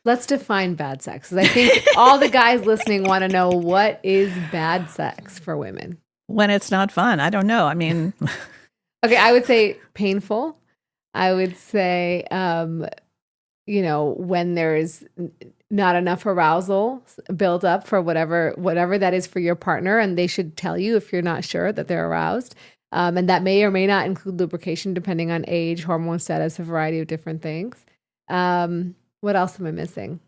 Let's define bad sex. 'Cause I think all the guys listening want to know, what is bad sex for women? When it's not fun. I don't know. I mean, okay, I would say painful. I would say, when there's not enough arousal built up for whatever that is for your partner, and they should tell you if you're not sure that they're aroused. And that may or may not include lubrication, depending on age, hormone status, a variety of different things. What else am I missing?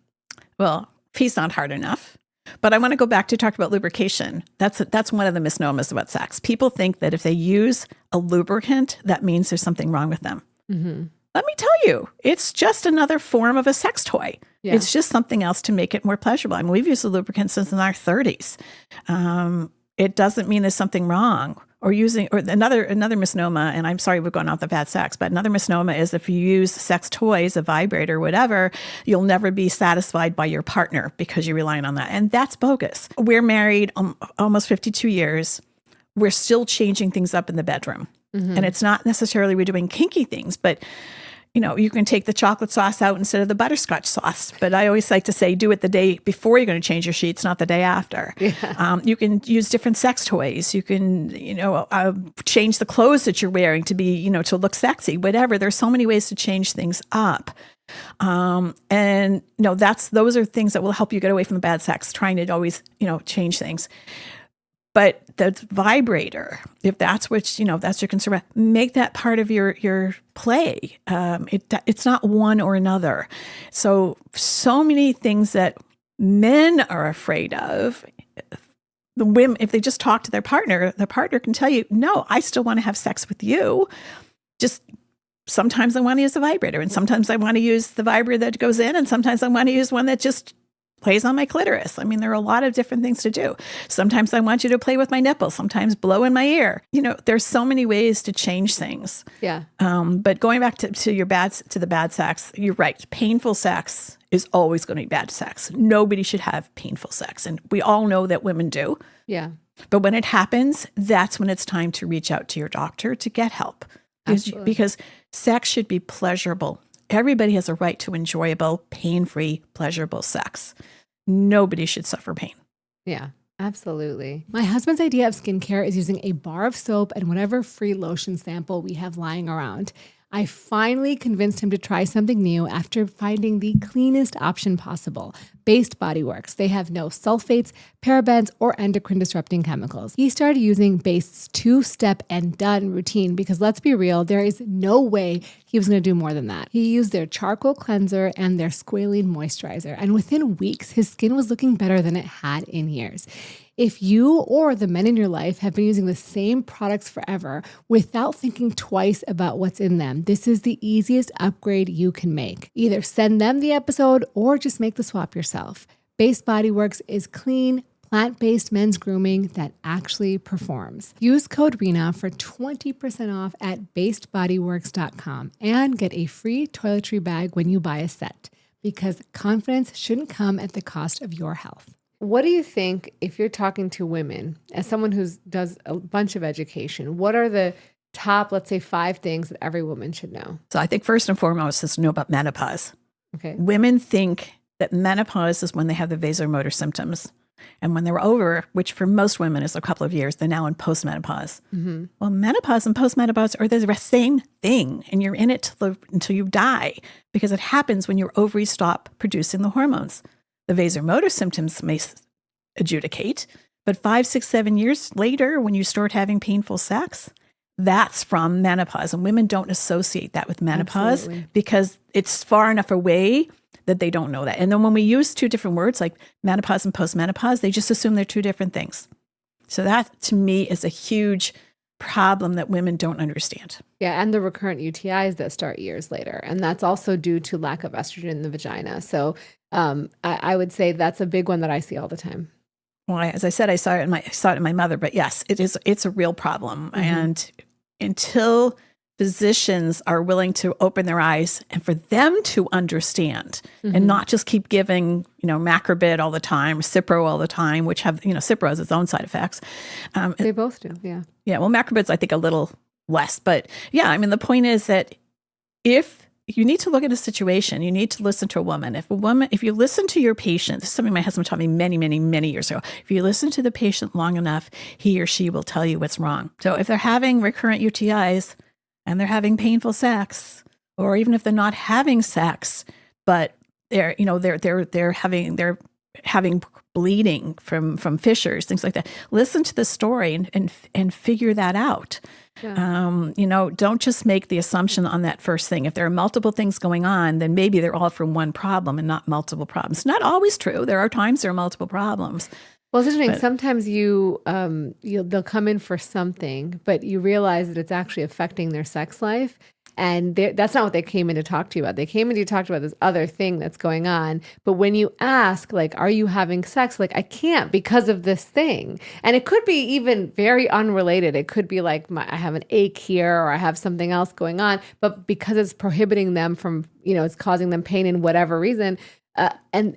Well, pee's not hard enough. But I want to go back to talk about lubrication. That's one of the misnomers about sex. People think that if they use a lubricant, that means there's something wrong with them. Mm-hmm. Let me tell you, it's just another form of a sex toy. Yeah. It's just something else to make it more pleasurable. I mean, we've used a lubricant since in our 30s. It doesn't mean there's something wrong. Or another misnomer, and I'm sorry we're going off the bad sex, but another misnomer is if you use sex toys, a vibrator, whatever, you'll never be satisfied by your partner because you're relying on that. And that's bogus. We're married almost 52 years. We're still changing things up in the bedroom. Mm-hmm. And it's not necessarily we're doing kinky things, but you can take the chocolate sauce out instead of the butterscotch sauce. But I always like to say, do it the day before you're going to change your sheets, not the day after. Yeah. You can use different sex toys. You can, change the clothes that you're wearing to be, to look sexy, whatever. There's so many ways to change things up. Those are things that will help you get away from the bad sex, trying to always, change things. But the vibrator, if that's that's your concern, make that part of your play. It's not one or another. So many things that men are afraid of. The women, if they just talk to their partner, the partner can tell you, no, I still want to have sex with you. Just sometimes I want to use the vibrator, and sometimes I want to use the vibrator that goes in, and sometimes I want to use one that just plays on my clitoris. I mean, there are a lot of different things to do. Sometimes I want you to play with my nipple, sometimes blow in my ear. There's so many ways to change things. Yeah. But going back to the bad sex, you're right. Painful sex is always going to be bad sex. Nobody should have painful sex. And we all know that women do. Yeah. But when it happens, that's when it's time to reach out to your doctor to get help. Because sex should be pleasurable. Everybody has a right to enjoyable, pain-free, pleasurable sex. Nobody should suffer pain. Yeah, absolutely. My husband's idea of skincare is using a bar of soap and whatever free lotion sample we have lying around. I finally convinced him to try something new after finding the cleanest option possible, Based Body Works. They have no sulfates, parabens, or endocrine disrupting chemicals. He started using Based's 2-step and done routine because, let's be real, there is no way he was going to do more than that. He used their charcoal cleanser and their squalene moisturizer, and within weeks, his skin was looking better than it had in years. If you or the men in your life have been using the same products forever without thinking twice about what's in them, this is the easiest upgrade you can make. Either send them the episode or just make the swap yourself. Based Body Works is clean, plant-based men's grooming that actually performs. Use code RENA for 20% off at basedbodyworks.com and get a free toiletry bag when you buy a set, because confidence shouldn't come at the cost of your health. What do you think, if you're talking to women, as someone who does a bunch of education, what are the top, let's say, 5 things that every woman should know? So I think first and foremost is to know about menopause. Okay. Women think that menopause is when they have the vasomotor symptoms. And when they're over, which for most women is a couple of years, they're now in postmenopause. Mm-hmm. Well, menopause and postmenopause are the same thing, and you're in it until you die, because it happens when your ovaries stop producing the hormones. The vasomotor symptoms may adjudicate, but 5, 6, 7 years later, when you start having painful sex, that's from menopause. And women don't associate that with menopause. Absolutely. Because it's far enough away that they don't know that. And then when we use 2 different words like menopause and postmenopause, they just assume they're 2 different things. So that, to me, is a huge problem that women don't understand. Yeah, and the recurrent UTIs that start years later. And that's also due to lack of estrogen in the vagina. So I would say that's a big one that I see all the time. Well, as I said, I saw it in my mother, but yes, it's a real problem. Mm-hmm. And until physicians are willing to open their eyes and for them to understand, mm-hmm. and not just keep giving, macrobid all the time, Cipro all the time, which have, Cipro has its own side effects. They both do. Yeah. Yeah. Well, macrobid's, I think, a little less, but yeah, I mean, the point is that if you need to look at a situation. You need to listen to a woman. If you listen to your patient, this is something my husband taught me many, many, many years ago. If you listen to the patient long enough, he or she will tell you what's wrong. So if they're having recurrent UTIs and they're having painful sex, or even if they're not having sex, but they're having bleeding from fissures, things like that. Listen to the story and figure that out. Yeah. Don't just make the assumption on that first thing. If there are multiple things going on, then maybe they're all from one problem and not multiple problems. Not always true. There are times there are multiple problems. Well, it's interesting. Sometimes they'll come in for something, but you realize that it's actually affecting their sex life. And that's not what they came in to talk to you about. They came in to talk about this other thing that's going on. But when you ask, like, are you having sex? Like, I can't because of this thing. And it could be even very unrelated. It could be like, I have an ache here, or I have something else going on. But because it's prohibiting them from, it's causing them pain in whatever reason,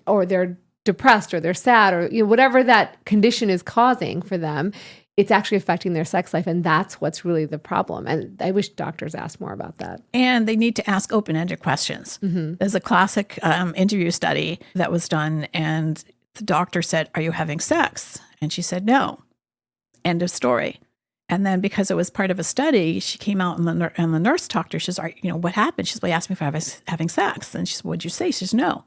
or they're depressed, or they're sad, or whatever that condition is causing for them, it's actually affecting their sex life. And that's what's really the problem. And I wish doctors asked more about that. And they need to ask open-ended questions. Mm-hmm. There's a classic interview study that was done, and the doctor said, "Are you having sex?" And she said, "No." End of story. And then because it was part of a study, she came out and the nurse talked to her. She says, "What happened?" She says, "Well, he asked me if I was having sex." And she said, "What'd you say?" She says, "No."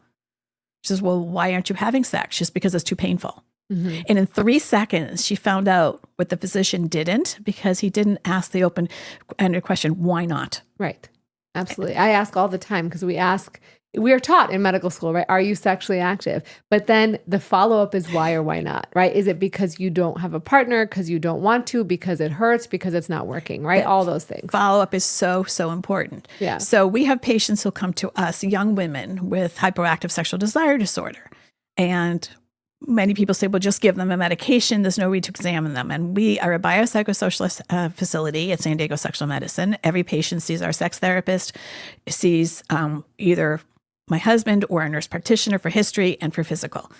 She says, "Well, why aren't you having sex?" She says, "Because it's too painful." Mm-hmm. And in 3 seconds, she found out what the physician didn't, because he didn't ask the open-ended question, why not? Right. Absolutely. I ask all the time, because we are taught in medical school, right? Are you sexually active? But then the follow-up is why or why not, right? Is it because you don't have a partner, because you don't want to, because it hurts, because it's not working, right? All those things. Follow-up is so, so important. Yeah. So we have patients who come to us, young women with hyperactive sexual desire disorder. And many people say, well, just give them a medication. There's no need to examine them. And we are a biopsychosocial facility at San Diego Sexual Medicine. Every patient sees our sex therapist, sees either my husband or a nurse practitioner for history and for physical.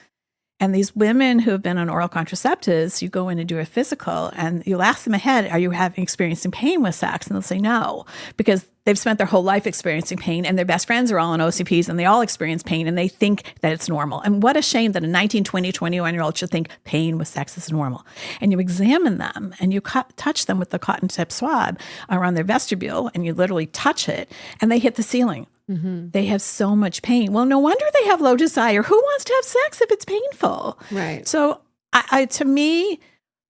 And these women who have been on oral contraceptives, you go in and do a physical, and you'll ask them ahead, are you experiencing pain with sex? And they'll say no, because they've spent their whole life experiencing pain, and their best friends are all on OCPs, and they all experience pain, and they think that it's normal. And what a shame that a 19, 20, 21-year-old should think pain with sex is normal. And you examine them, and you touch them with the cotton tip swab around their vestibule, and you literally touch it, and they hit the ceiling. Mm-hmm. They have so much pain. Well, no wonder they have low desire. Who wants to have sex if it's painful? Right. So to me,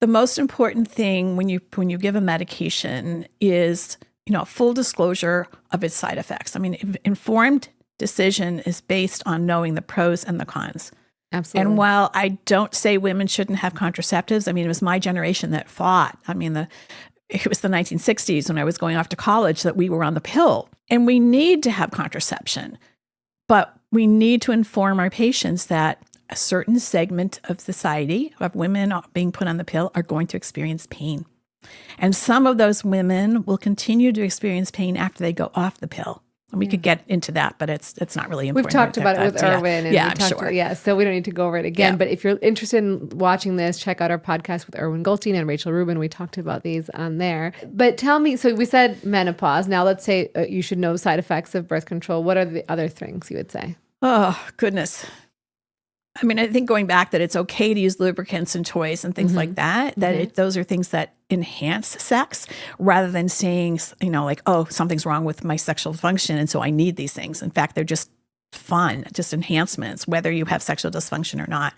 the most important thing when you give a medication is, full disclosure of its side effects. I mean, informed decision is based on knowing the pros and the cons. Absolutely. And while I don't say women shouldn't have contraceptives, I mean, it was my generation that fought. I mean, it was the 1960s when I was going off to college that we were on the pill. And we need to have contraception, but we need to inform our patients that a certain segment of society of women being put on the pill are going to experience pain. And some of those women will continue to experience pain after they go off the pill. And we could get into that, but it's not really important. We've talked about it with Erwin. And I'm sure. So we don't need to go over it again. Yeah. But if you're interested in watching this, check out our podcast with Erwin Goldstein and Rachel Rubin. We talked about these on there. But tell me, so we said menopause. Now let's say you should know side effects of birth control. What are the other things you would say? Oh, goodness. I mean, I think going back that it's okay to use lubricants and toys and things like that, those are things that enhance sex rather than saying, oh, something's wrong with my sexual function, and so I need these things. In fact, they're just fun, just enhancements, whether you have sexual dysfunction or not.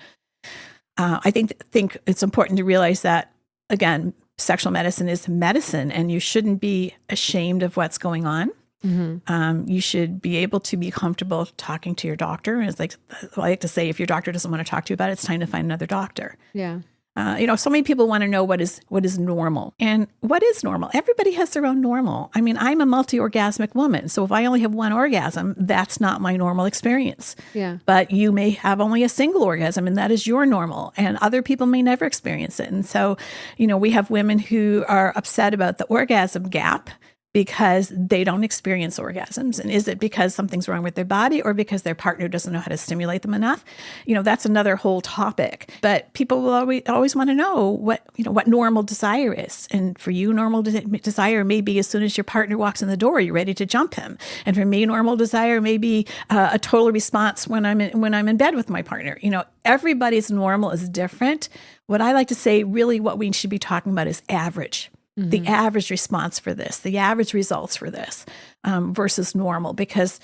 I think it's important to realize that, again, sexual medicine is medicine, and you shouldn't be ashamed of what's going on. Mm-hmm. You should be able to be comfortable talking to your doctor. It's like I like to say, if your doctor doesn't want to talk to you about it, it's time to find another doctor. Yeah. So many people want to know what is normal. And what is normal? Everybody has their own normal. I mean, I'm a multi-orgasmic woman. So if I only have one orgasm, that's not my normal experience. Yeah. But you may have only a single orgasm, and that is your normal. And other people may never experience it. And so, we have women who are upset about the orgasm gap. because they don't experience orgasms? And is it because something's wrong with their body or because their partner doesn't know how to stimulate them enough? That's another whole topic. But people will always want to know what normal desire is. And for you, normal desire may be as soon as your partner walks in the door, you're ready to jump him. And for me, normal desire may be a total response when I'm in bed with my partner. Everybody's normal is different. What I like to say, really what we should be talking about is average. The average response for this, the average results for this versus normal, because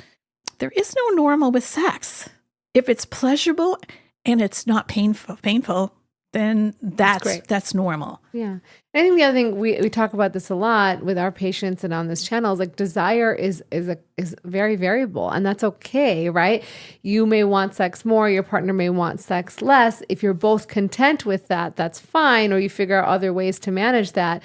there is no normal with sex. If it's pleasurable and it's not painful, then that's normal. Yeah. I think the other thing, we talk about this a lot with our patients and on this channel, is like desire is very variable, and that's okay, right? You may want sex more, your partner may want sex less. If you're both content with that, that's fine, or you figure out other ways to manage that.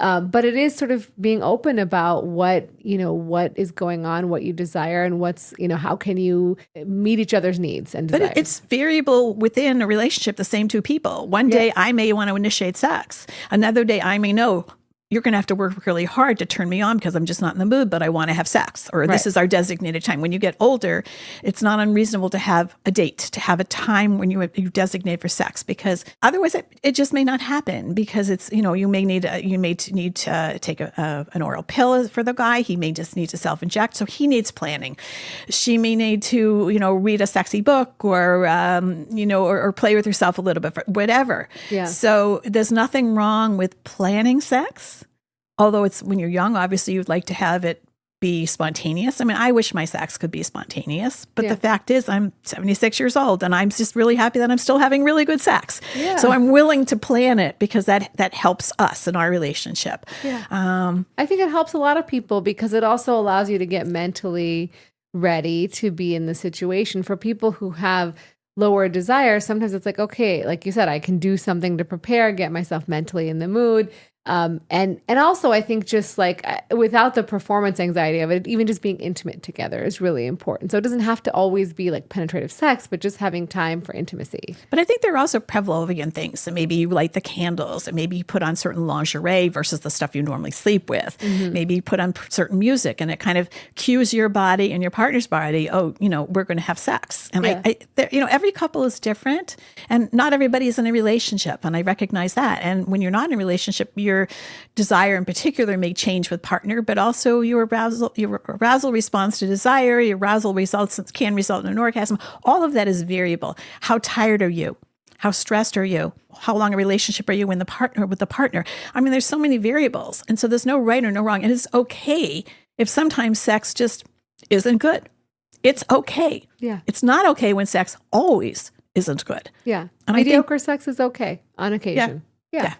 But it is sort of being open about what is going on, what you desire, and how can you meet each other's needs and desires. But it's variable within a relationship, the same two people. One day I may want to initiate sex. Another day I may know you're going to have to work really hard to turn me on because I'm just not in the mood, but I want to have sex, or this is our designated time. When you get older, it's not unreasonable to have a date, to have a time when you designate for sex, because otherwise it just may not happen, because it's, you may need to take an oral pill for the guy. He may just need to self-inject. So he needs planning. She may need to, read a sexy book or play with herself a little bit, whatever. Yeah. So there's nothing wrong with planning sex. Although it's when you're young, obviously you'd like to have it be spontaneous. I mean, I wish my sex could be spontaneous, but the fact is I'm 76 years old and I'm just really happy that I'm still having really good sex. Yeah. So I'm willing to plan it because that helps us in our relationship. Yeah. I think it helps a lot of people because it also allows you to get mentally ready to be in the situation. For people who have lower desire, sometimes it's like, okay, like you said, I can do something to prepare, get myself mentally in the mood. And also I think just like without the performance anxiety of it, even just being intimate together is really important. So it doesn't have to always be like penetrative sex, but just having time for intimacy. But I think there are also Pavlovian things. So maybe you light the candles, and maybe you put on certain lingerie versus the stuff you normally sleep with. Mm-hmm. Maybe you put on certain music and it kind of cues your body and your partner's body, we're going to have sex. And every couple is different, and not everybody is in a relationship. And I recognize that. And when you're not in a relationship, your desire in particular may change with partner, but also your arousal response to desire, your arousal can result in an orgasm. All of that is variable. How tired are you? How stressed are you? How long a relationship are you with the partner? I mean, there's so many variables. And so there's no right or no wrong. And it's okay if sometimes sex just isn't good. It's okay. Yeah. It's not okay when sex always isn't good. Yeah. And mediocre sex is okay on occasion. Yeah.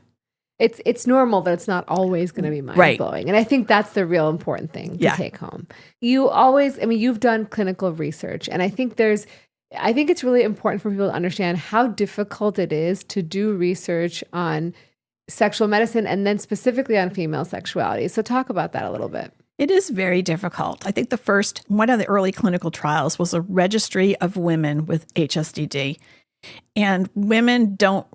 It's normal that it's not always going to be mind-blowing. Right. And I think that's the real important thing to take home. You've done clinical research, and I think it's really important for people to understand how difficult it is to do research on sexual medicine and then specifically on female sexuality. So talk about that a little bit. It is very difficult. I think one of the early clinical trials was a registry of women with HSDD, and women don't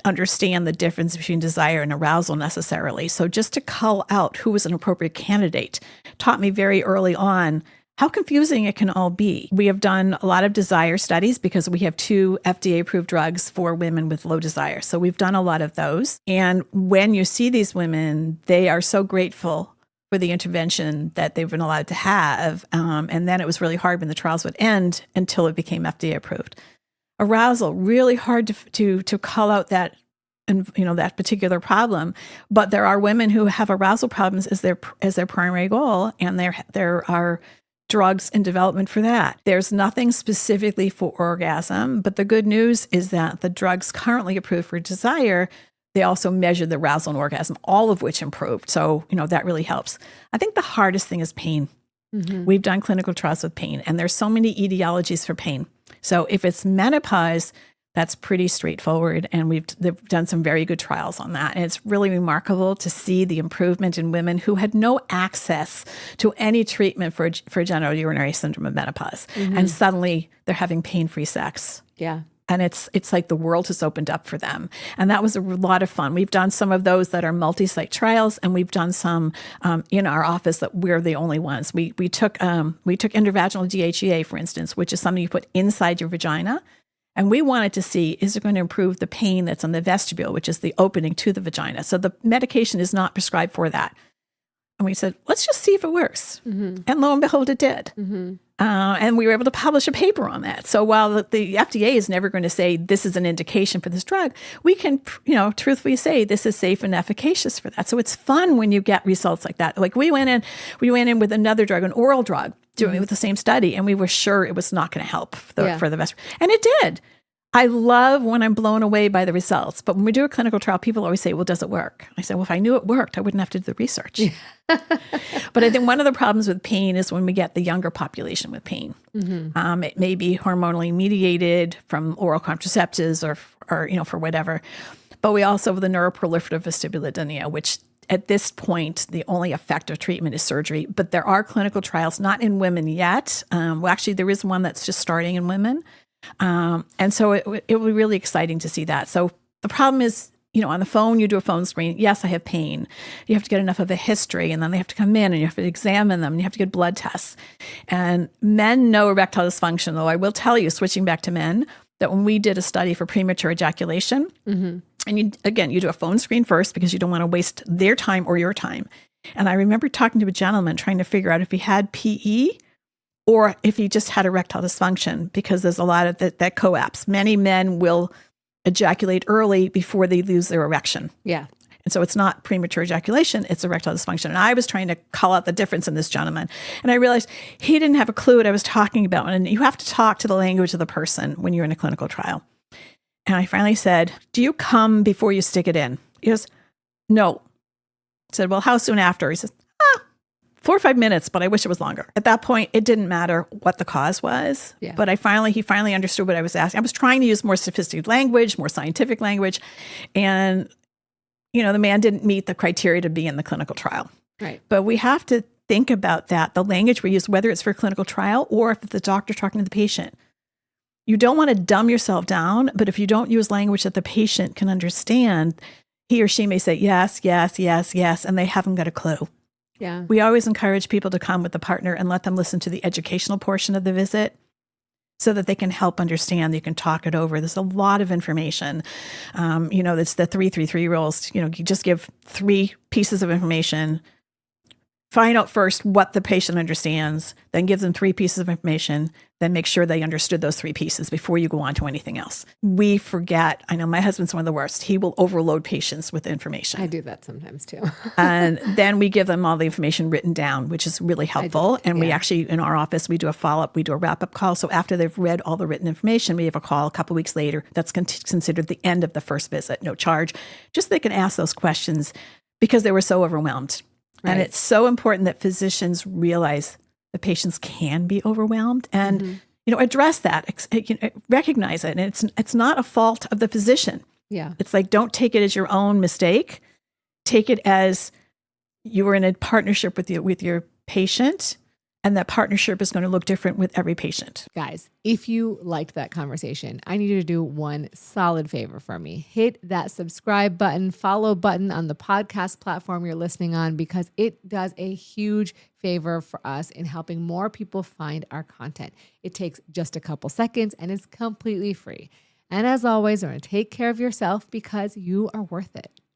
understand the difference between desire and arousal necessarily. So just to call out who was an appropriate candidate taught me very early on how confusing it can all be. We have done a lot of desire studies because we have 2 FDA-approved drugs for women with low desire. So we've done a lot of those. And when you see these women, they are so grateful for the intervention that they've been allowed to have. And then it was really hard when the trials would end until it became FDA-approved. Arousal, really hard to call out that, and that particular problem. But there are women who have arousal problems as their primary goal, and there are drugs in development for that. There's nothing specifically for orgasm, but the good news is that the drugs currently approved for desire, they also measure the arousal and orgasm, all of which improved. So that really helps. I think the hardest thing is pain. Mm-hmm. We've done clinical trials with pain, and there's so many etiologies for pain. So if it's menopause, that's pretty straightforward, and they've done some very good trials on that. And it's really remarkable to see the improvement in women who had no access to any treatment for genital urinary syndrome of menopause. Mm-hmm. And suddenly they're having pain-free sex. Yeah. And it's like the world has opened up for them. And that was a lot of fun. We've done some of those that are multi-site trials, and we've done some in our office that we're the only ones. We took intravaginal DHEA, for instance, which is something you put inside your vagina. And we wanted to see, is it going to improve the pain that's in the vestibule, which is the opening to the vagina? So the medication is not prescribed for that. And we said, let's just see if it works. And lo and behold, it did. And we were able to publish a paper on that. So while the FDA is never going to say this is an indication for this drug, we can, truthfully say this is safe and efficacious for that. So it's fun when you get results like that. Like we went in with another drug, an oral drug, doing it with the same study, and we were sure it was not going to help for the vest. And it did. I love when I'm blown away by the results. But when we do a clinical trial, people always say, well, does it work? I say, well, if I knew it worked, I wouldn't have to do the research. But I think one of the problems with pain is when we get the younger population with pain. It may be hormonally mediated from oral contraceptives or for whatever. But we also have the neuroproliferative vestibulodynia, which at this point, the only effective treatment is surgery. But there are clinical trials, not in women yet. Well, actually, there is one that's just starting in women. And so it will be really exciting to see that. So the problem is, on the phone, you do a phone screen. Yes, I have pain. You have to get enough of a history, and then they have to come in and you have to examine them and you have to get blood tests. And men know erectile dysfunction, though I will tell you, switching back to men, that when we did a study for premature ejaculation, and you do a phone screen first because you don't want to waste their time or your time. And I remember talking to a gentleman trying to figure out if he had PE or if he just had erectile dysfunction, because there's a lot of that co-apps. Many men will ejaculate early before they lose their erection. Yeah. And so it's not premature ejaculation, it's erectile dysfunction. And I was trying to call out the difference in this gentleman. And I realized he didn't have a clue what I was talking about. And you have to talk to the language of the person when you're in a clinical trial. And I finally said, do you come before you stick it in? He goes, no. I said, well, how soon after? He says, 4 or 5 minutes, but I wish it was longer. At that point, it didn't matter what the cause was. Yeah. But he finally understood what I was asking. I was trying to use more sophisticated language, more scientific language. And, the man didn't meet the criteria to be in the clinical trial. Right. But we have to think about that, the language we use, whether it's for a clinical trial or if the doctor's talking to the patient. You don't want to dumb yourself down, but if you don't use language that the patient can understand, he or she may say yes, yes, yes, yes, and they haven't got a clue. Yeah. We always encourage people to come with a partner and let them listen to the educational portion of the visit so that they can help understand. You can talk it over. There's a lot of information. It's the 3-3-3 rules. You just give 3 pieces of information. Find out first what the patient understands, then give them 3 pieces of information, then make sure they understood those 3 pieces before you go on to anything else. We forget. I know my husband's one of the worst. He will overload patients with information. I do that sometimes too. And then we give them all the information written down, which is really helpful. And we actually, in our office, we do a follow-up, we do a wrap-up call. So after they've read all the written information, we have a call a couple of weeks later. That's considered the end of the first visit, no charge. Just so they can ask those questions because they were so overwhelmed. Right. And it's so important that physicians realize the patients can be overwhelmed and, address that, recognize it. And it's not a fault of the physician. Yeah. It's like, don't take it as your own mistake. Take it as you were in a partnership with your patient, and that partnership is going to look different with every patient. Guys, if you liked that conversation, I need you to do one solid favor for me. Hit that subscribe button, follow button on the podcast platform you're listening on, because it does a huge favor for us in helping more people find our content. It takes just a couple seconds and is completely free. And as always, we're going to take care of yourself because you are worth it.